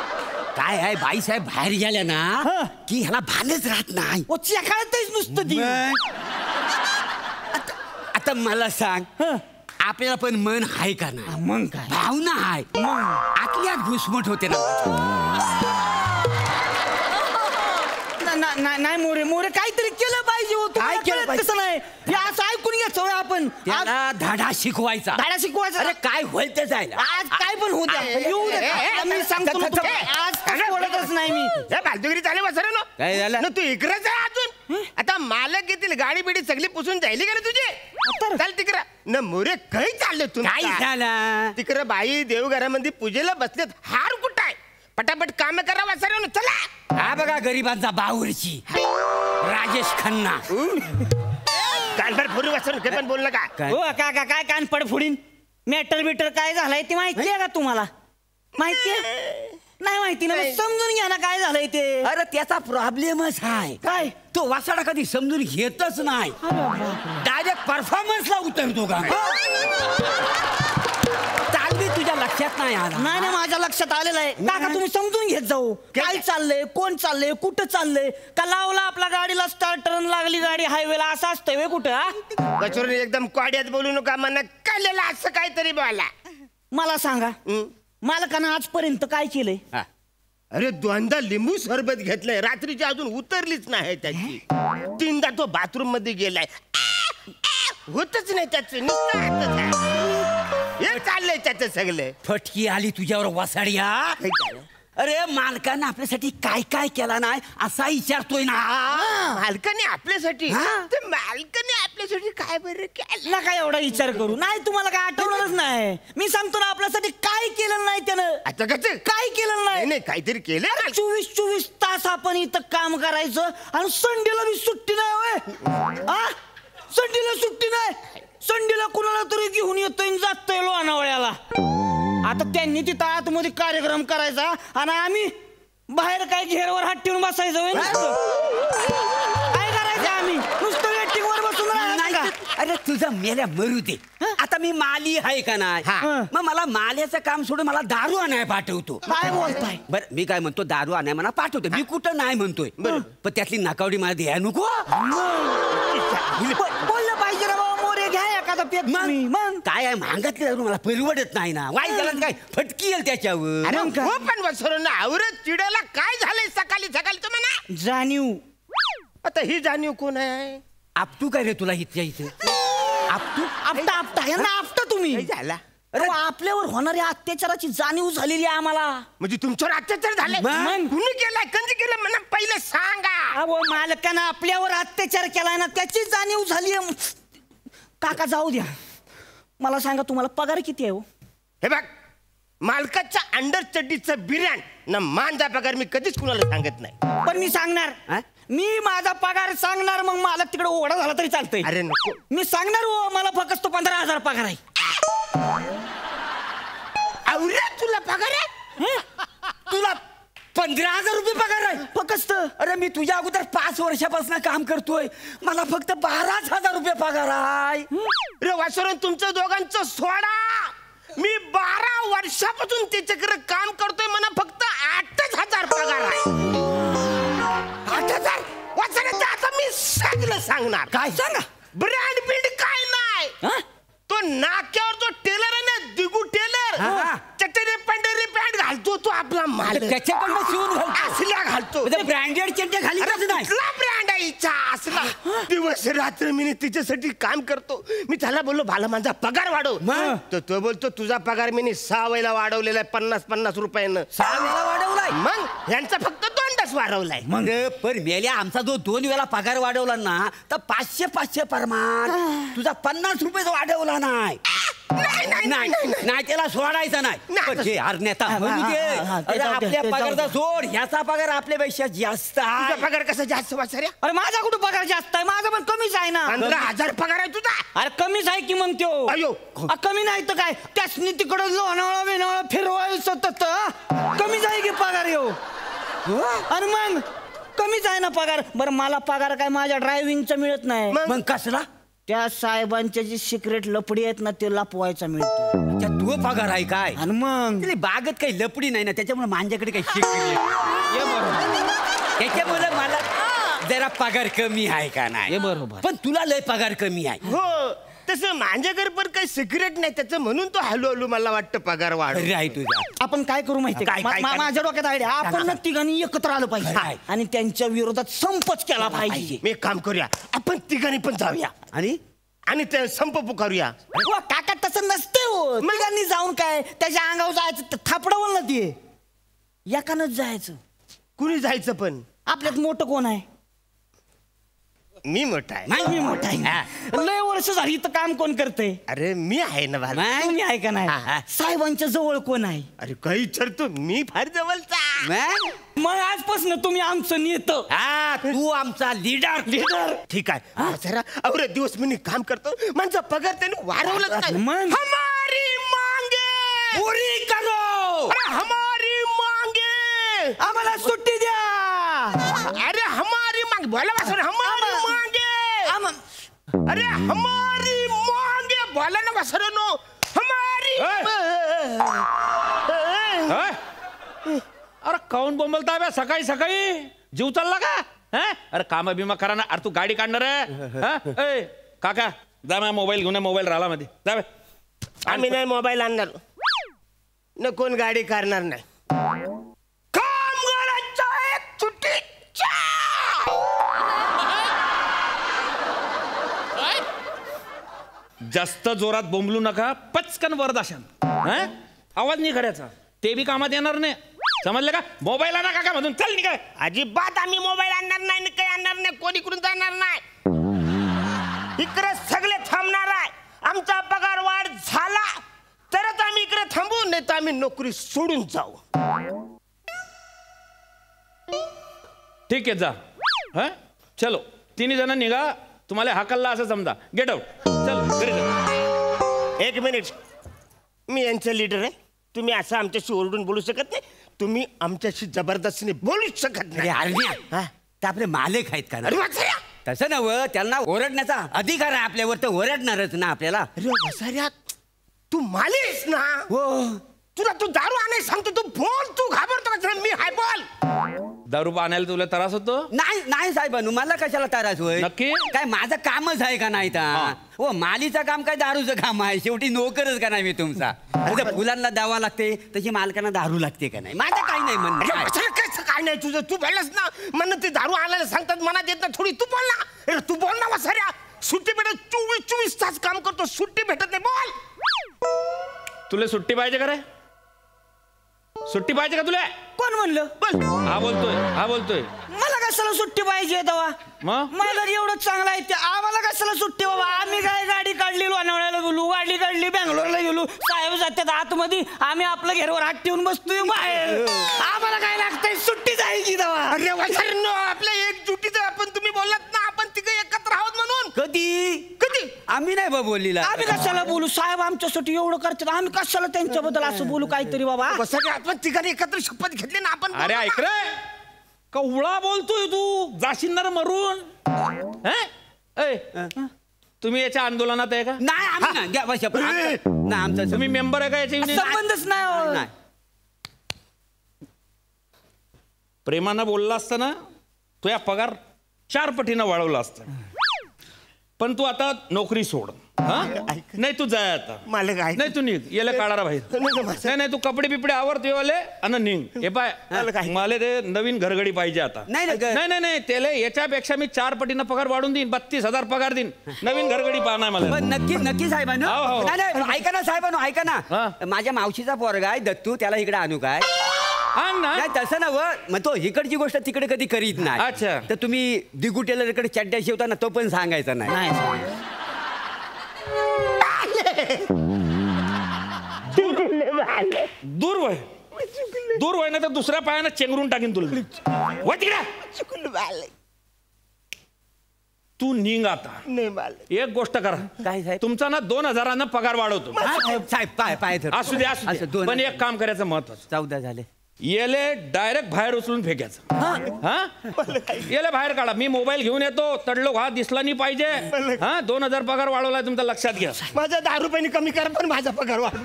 काय आहे बाईसाहेब बाहेर गेल्या ना की ह्याला भानच राहत नाही. कळतच नुसतं ती. आता मला सांग आपल्याला पण मन आहे का नाही? मग काय भावना आहे आतल्यात घुसमट होते ना. नाही मोरे मोरे काहीतरी केलं पाहिजे होतं. काय केलं पाहिजे? तसं नाही हे असं ऐकून घ्यायचं आपण. त्याला धडा शिकवायचा. धडा शिकवायचा. अरे काय होईल ते जायला आज काय पण होत मी सांगतो ना तुला, आज बोलतच नाही मी. फालतुगिरी चालू बसर ना काय झालं? तू इकडेच आहे अजून. आता मालक येतील गाडी बिडी सगळी पुसून जायली का रे तुझी? चाल तिकडं न मोरे काही चाललं तू काय झालं? तिकडं बाई देवघरामध्ये पूजेला बसलेत. हार कुठं आहे? पटापट काम करा वासर ना चला. हा बघा गरिबांचा बावरची राजेश खन्ना. कानफड फोडी वासर काय पण बोल नका. हो का काय कानपड फोडीन? मॅटर बिटर काय झालंय ते माहिती आहे का तुम्हाला? माहितीये? नाही माहिती ना समजून घ्या ना काय झालंय ते. अरे त्याचा प्रॉब्लेमच आहे. काय? तो वासाडा कधी समजून घेतच नाही. डायरेक्ट परफॉर्मन्सला उतरतो का? चालवी तुझ्या लक्षात नाही आला? नाही ना माझ्या लक्षात आलेलं आहे. काका तुम्ही समजून घेत जाऊ काय चाललंय, कोण चाललंय, कुठं चाललंय. का लावला आपल्या गाडीला स्टार्टर लागली गाडी हायवेला असं असतंय वे कुठं? कचोरी एकदम क्वाड्यात बोलू नका म्हणा काढलेला असं काहीतरी बोला. मला सांगा मालकानं आजपर्यंत काय केलंय? अरे 2दा लिंबू सरबत घेतलंय रात्रीची अजून उतरलीच नाही त्याची. 3दा तो बाथरूम मध्ये गेलाय होतच नाही त्याचं हे चाललंय त्याचं सगळं. फटकी आली तुझ्यावर वासाडिया. अरे मालकानं आपल्यासाठी काय काय केला नाही असा विचारतोय ना. मालकाने आपल्यासाठी मालकाने आपल्यासाठी काय बरं केलं? ना काय एवढा विचार करू नाही तुम्हाला काय आठवणारच नाही. मी सांगतो ना आपल्यासाठी काय केलं नाही त्यानं. आता कसं काय केलं नाही? काहीतरी केलं. 24 तास आपण इथं काम करायचं आणि संडेला मी सुट्टी नाही होय. संडेला सुट्टी नाही. संडेला कुणाला तरी घेऊन येतोय जातोय लोणावळ्याला. आता त्यांनी तिथं आतमध्ये कार्यक्रम करायचा आणि आम्ही बाहेर काय घेरवर हात ठेवून बसायचं. काय करायचं आम्ही नुसतं वेटिंग वर बसून राहायचं. अरे तुझं मेल्या मरू दे. आता मी माली आहे का नाही? मग मला माल्याचं काम सोडून मला दारू आणाय पाठवतो. काय बोलताय? बरं मी काय म्हणतो दारू आणाय मला पाठवतो. मी कुठं नाही म्हणतोय पण त्यातली नकावडी मला द्या नको. बोललं पाहिजे रे बाबा मोरे घ्या एखादा पेट. मग काय आहे महागातली दारू मला परवडत नाही ना. वाईट झालं काय फटकी येईल त्याच्यावर. अरे हो पण वसरून आवरत चिडायला काय झालंय सकाळी सकाळी तुम्हाला? जाणीव. आता ही जाणीव कोण आहे? आपटू काय रे तुला इथच्या इथे? आपटू आपटा आपटा यांना आपटा तुम्ही काय झाला अरे आपल्यावर होणाऱ्या अत्याचाराची जाणीव झालेली आहे आम्हाला. म्हणजे तुमच्यावर अत्याचार झाले मग? कुणी केलाय कंजी केलं मला पहिले सांगा. अहो मालकानं आपल्यावर अत्याचार केलाय ना त्याची जाणीव झाली. काका जाऊ द्या मला सांगा तुम्हाला पगार किती आहे हो? हे बघ मालकाच्या अंडर चड्डीचं बिर्याण ना मांजा पगार मी कधीच कुणाला सांगत नाही. पण मी सांगणार मी माझा पगार सांगणार मग मालक तिकडे ओढा झाला तरी चालतंय. अरे नको मी सांगणार हो मला फक्त 15,000 पगार आहे. अरे तुला पगार आहे तुला 15,000 रुपये पगार आहे फक्त. अरे मी तुझ्या अगोदर 5 वर्षापासून काम करतोय मला फक्त 12,000 रुपये पगार आहे. रे वासुरन तुमचं दोघांचं सोडा मी 12 वर्षापासून त्याच्याकडे काम करतोय मला फक्त 8,000 पगार आहे. 8,000 वासुरन आता मी सगळं सांगणार. काय सांगा ब्रँड बिल्ड काय नाही तो नाक्यावर जो टेलर आहे ना दिगू टेलर चटरी पंढरी पॅन्ट घालतो तो आपला माल त्याच्याकडनं शिवून घालतो असला घालतो ब्रँडेड चेंटे खाली नाही ब्रँड आहे इच्छा असला दिवस रात्र मी तिच्यासाठी काम करतो. मी त्याला बोललो भाला माझा पगार वाढव तर तो बोलतो तुझा पगार मी 6 वेळेला वाढवलेला आहे 50-50 रुपयानं. 6 वेळा वाढवलाय मग यांचा फक्त 2च वाढवलाय. मग पण मेल्या आमचा जो 2 वेळा पगार वाढवला ना तर 500 परमान तुझा 50 रुपये वाढवला नाही नाही त्याला सोडायचा नाही. आपल्या पगारचा सोड ह्याचा पगार आपल्यापेक्षा जास्त आहे. पगार कसा जास्त वाचाऱ्या अरे माझा कुठं पगार जास्त आहे माझा पण कमीच आहे ना. 15,000 पगार आहे तुझा. अरे कमीच आहे की मग त्यो अयो कमी नाही तर काय त्यासनी तिकडं लोणावळा बिनावळा फिरवायचं सतत कमीच आहे की पगार येऊ. आणि मग कमीच आहे ना पगार. बरं मला पगार काय माझ्या ड्रायव्हिंगचा मिळत नाही. मग कसला त्या साहेबांच्या जी सिक्रेट लपडी आहेत ना ते लपवायचा मिळतो. तू पगार आहे काय आणि मग बागत काही लपडी नाही ना त्याच्यामुळे माझ्याकडे काही सिक्रेट त्याच्यामुळे मला जरा पगार कमी आहे का नाही. बरोबर पण तुला लय पगार कमी आहे. हो तसं माझ्याकडे पण काही सिक्रेट नाही त्याचं म्हणून तो हळूहळू मला वाटतं पगार वाढ आहे तुझा. आपण काय करू माहिती माझ्या डोक्यात आयडिया आपण तिघांनी एकत्र आलं पाहिजे आणि त्यांच्या विरोधात संपच केला पाहिजे. मी एक काम करूया आपण तिघांनी पण जाऊया आणि ते संप पुकारूया. काका तसं नसते हो तिघांनी जाऊन काय त्याच्या अंगावर जायचं थापडवल ना ते एकानंच जायचं. कुणी जायचं पण आपल्यात मोठं कोण आहे. मी मोठा आहे. नाही मी मोठा आहे. लय वर्ष झाली इथं काम कोण करते. अरे मी आहे ना भाला. तुम्ही आहे का नाही साहेबांच्या जवळ कोण आहे. अरे काही विचारतो मी फार जवळचा. मग आजपासून तुम्ही आमचं नेत तू आमचा लीडर. ठीक आहे जरा अवरे दिवस मी काम करतो माझा पगार त्याने वाढवलं हमारी मांगे पुरी करो. हमारी मांगे आम्हाला सुट्टी द्या. अरे हमारी मांगे बोला वासुन हमारी मांगे अरे हमारी मांगे बोला ना वासुनो हमारी. अरे काऊन बोंबलता बे सकाळी सकाळी जीव चालला का. अरे काम बिमा करा ना. अरे तू गाडी काढणार आहे काका जा माझा मोबाईल घेऊन मोबाईल राहिला मध्ये जा. आम्ही नाही मोबाईल आणणार न कोण गाडी करणार नाही. जास्त जोरात बोंबलू नका पचकन वर दाशान. आवाज नाही करायचा ते बी कामात येणार नाही समजलं का. मोबाईल आणा काका मधून चल निघाय. अजिबात आम्ही मोबाईल आणणार नाही काही आणणार नाही कोणी इकडून जाणार नाही. इकडे सगळे थांबणार आहे. आमचा पगार वाढ झाला तरच आम्ही इकडे थांबू नाही तर आम्ही नोकरी सोडून जाऊ. ठीक आहे जा. चलो 3 जण निघा. तुम्हाला हाकलला असं समजा. Get out. चल 1 मिनिट मी यांचं लीडर आहे. तुम्ही असं आमच्याशी ओरडून बोलू शकत नाही. तुम्ही आमच्याशी जबरदस्तीने बोलू शकत नाही. ते आपले मालक आहेत का. तसं नव्ह त्यांना ओरडण्याचा अधिकार आहे आपल्यावर तर ओरडणारच ना आपल्याला. अरे तू मालिस ना. हो तुला तू दारू आणायला सांगतो तू बोल. तू घाबरतो का. मी हाय बोल. दारू आणायला तुला त्रास होतो. नाही नाही साहेबांनो मला कशाला त्रास होय. नक्की काय माझं कामच आहे का नाही तर. हो मालीचं काम काय दारूचं काम आहे. शेवटी नोकरच का नाही मी तुमचा. फुलांना द्यावा लागते तशी मालकांना दारू लागते का नाही. माझं काही नाही म्हणणं. काय नाही तुझं तू बोललास ना म्हणून ते दारू आणायला सांगतात मनात येत ना थोडी. तू बोल ना. तू बोल ना वसाऱ्या. सुट्टी भेटत 24 तास काम करतो, सुट्टी भेटत नाही. बोल. तुला सुट्टी पाहिजे का रे? सुट्टी पाहिजे का तुला? कोण म्हणलं? हा बोलतोय मला कशाला सुट्टी पाहिजे तेव्हा? मग मला एवढं चांगलं आहे ते, आम्हाला कशाला सुट्टी बाबा? आम्ही काय गाडी काढली, लोणावळ्याला गेलो, गाडी काढली, बँगलोरला गेलो, साहेब जातात आतमध्ये, आम्ही आपलं घेरवर हात ठेवून बसतोय बाहेर. आम्हाला काय लागतंय? सुट्टी जायची तेव्हा. अरे वैशालींनो, आपल्या एकजुटीचं आपण तुम्ही बोललात ना, आपण तिघे एकत्र आहोत म्हणून. कधी आम्ही नाही बा बोललीला. आम्ही कशाला बोलू? साहेब आमच्यासाठी एवढं करतात, आम्ही कशाला त्यांच्याबद्दल असं बोलू काहीतरी बाबा? आपण तिघांनी एकत्र शपथ घेतली ना आपण. अरे ऐक रे, कवळा बोलतोय तू, जाशील ना रे मरून. तुम्ही याच्या आंदोलनात आहे का? नाही आम्ही नाही. द्या बा शपथ. नाही आमचा तुम्ही मेंबर आहे का याच्या युनियन? संबंधच नाही. प्रेमानं बोलला असता ना, तो या पगार 4 पटीनं वाढवला असता. पण तू आता नोकरी सोड. नाही तू जाय आता. मला काय नाही तू निघ, याला काढा बाहेर. नाही तू कपडे बिपडे आवरते वाले आणि निघ. हे पाय, मला ते नवीन घरगडी पाहिजे आता. नाही त्याला याच्यापेक्षा मी 4 पटीनं पगार वाढून देईन, 32,000 पगार देईन. नवीन घरगडी पाहणार मला. नक्की साहेबांनो. हो. नाही ऐका ना साहेबांनो, ऐका ना. माझ्या मावशीचा पोरगा आहे दत्तू, त्याला इकडे आणू काय? नाही तसं ना मग तो इकडची गोष्ट तिकडे कधी करीत नाही. अच्छा. तर तुम्ही दिगू टेलरकडे चड्ड्या शिवता ना, तो पण सांगायचा नाही. दूर वय ना तर दुसऱ्या पायानं चेंगरून टाकीन तुला. तू निघ आता. एक गोष्ट करा, काय साहेब? तुमचा ना 2,000 पगार वाढवतो. साहेब पाय असू दे. पण एक काम करायचं महत्वाचं. 14 झाले. येले डायरेक्ट बाहेर उचलून फेकायचं. येले बाहेर काढा. मी मोबाईल घेऊन येतो, तडलोक हा दिसला नाही पाहिजे. 2,000 पगार वाढवलाय तुमचा, लक्षात घ्या. माझा 10 रुपयांनी कमी करा, पण माझा पगार वाढ.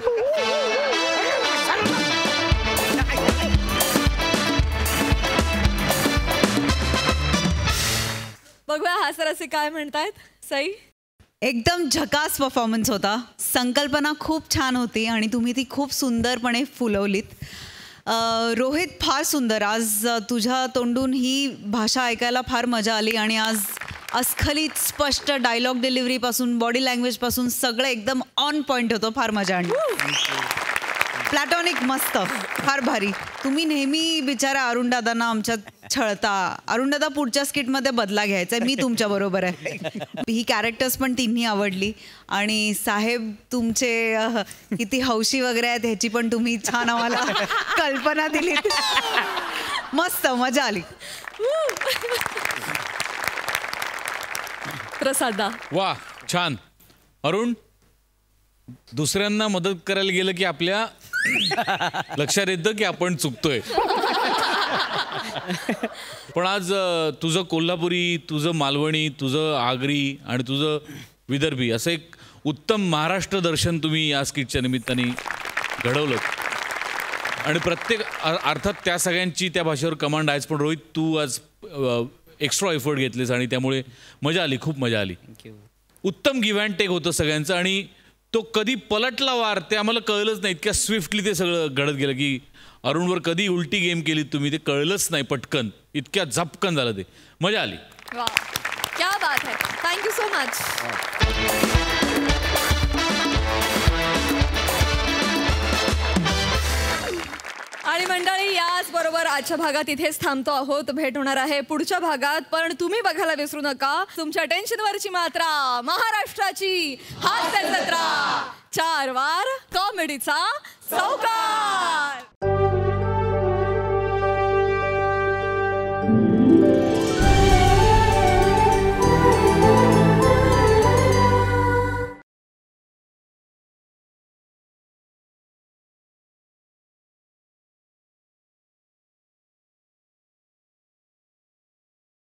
बघूया हा सर असे काय म्हणतायत. सई, एकदम झकास परफॉर्मन्स होता. संकल्पना खूप छान होती आणि तुम्ही ती खूप सुंदरपणे फुलवलीत. रोहित, फार सुंदर. आज तुझ्या तोंडून ही भाषा ऐकायला फार मजा आली आणि आज अस्खलित स्पष्ट डायलॉग डिलिव्हरीपासून बॉडी लँग्वेजपासून सगळं एकदम ऑन पॉईंट होतं. फार मजा आणली. प्लॅटॉनिक मस्त, फार भारी. तुम्ही नेहमी बिचारा अरुण दादांना आमच्यात छळता. अरुण दादा पुढच्या स्किटमध्ये बदला घ्यायचा, मी तुमच्या बरोबर आहे. ही कॅरेक्टर्स पण तिन्ही आवडली. आणि साहेब तुमचे किती हौशी वगैरे आहेत ह्याची पण तुम्ही छान आम्हाला कल्पना दिली. मस्त मजा आली. प्रसादा, वा छान. अरुण, दुसऱ्यांना मदत करायला गेलं की आपल्या लक्षात येतं की आपण चुकतोय. पण आज तुझं कोल्हापुरी, तुझं मालवणी, तुझं आगरी आणि तुझं विदर्भी असं एक उत्तम महाराष्ट्र दर्शन तुम्ही या स्किटच्या निमित्ताने घडवलं. आणि प्रत्येक अर्थात त्या सगळ्यांची त्या भाषेवर कमांड आहेच. पण रोहित, तू आज एक्स्ट्रा एफर्ट घेतलेस आणि त्यामुळे मजा आली, खूप मजा आली. उत्तम गिव्ह अँड टेक होतं सगळ्यांचं. आणि तो कधी पलटला वार ते आम्हाला कळलंच नाही. इतक्या स्विफ्टली ते सगळं घडत गेलं की अरुणवर कधी उलटी गेम केली तुम्ही ते कळलंच नाही. पटकन इतक्या झपकन झालं, ते मजा आली. वा, क्या बात है. Thank you so much. आणि मंडळी, याच बरोबर आजच्या भागात इथेच थांबतो आहोत. भेट होणार आहे पुढच्या भागात. पण तुम्ही बघायला विसरू नका तुमच्या टेन्शनवरची मात्रा, महाराष्ट्राची हास्य जत्रा. 4 वार कॉमेडीचा चौकार.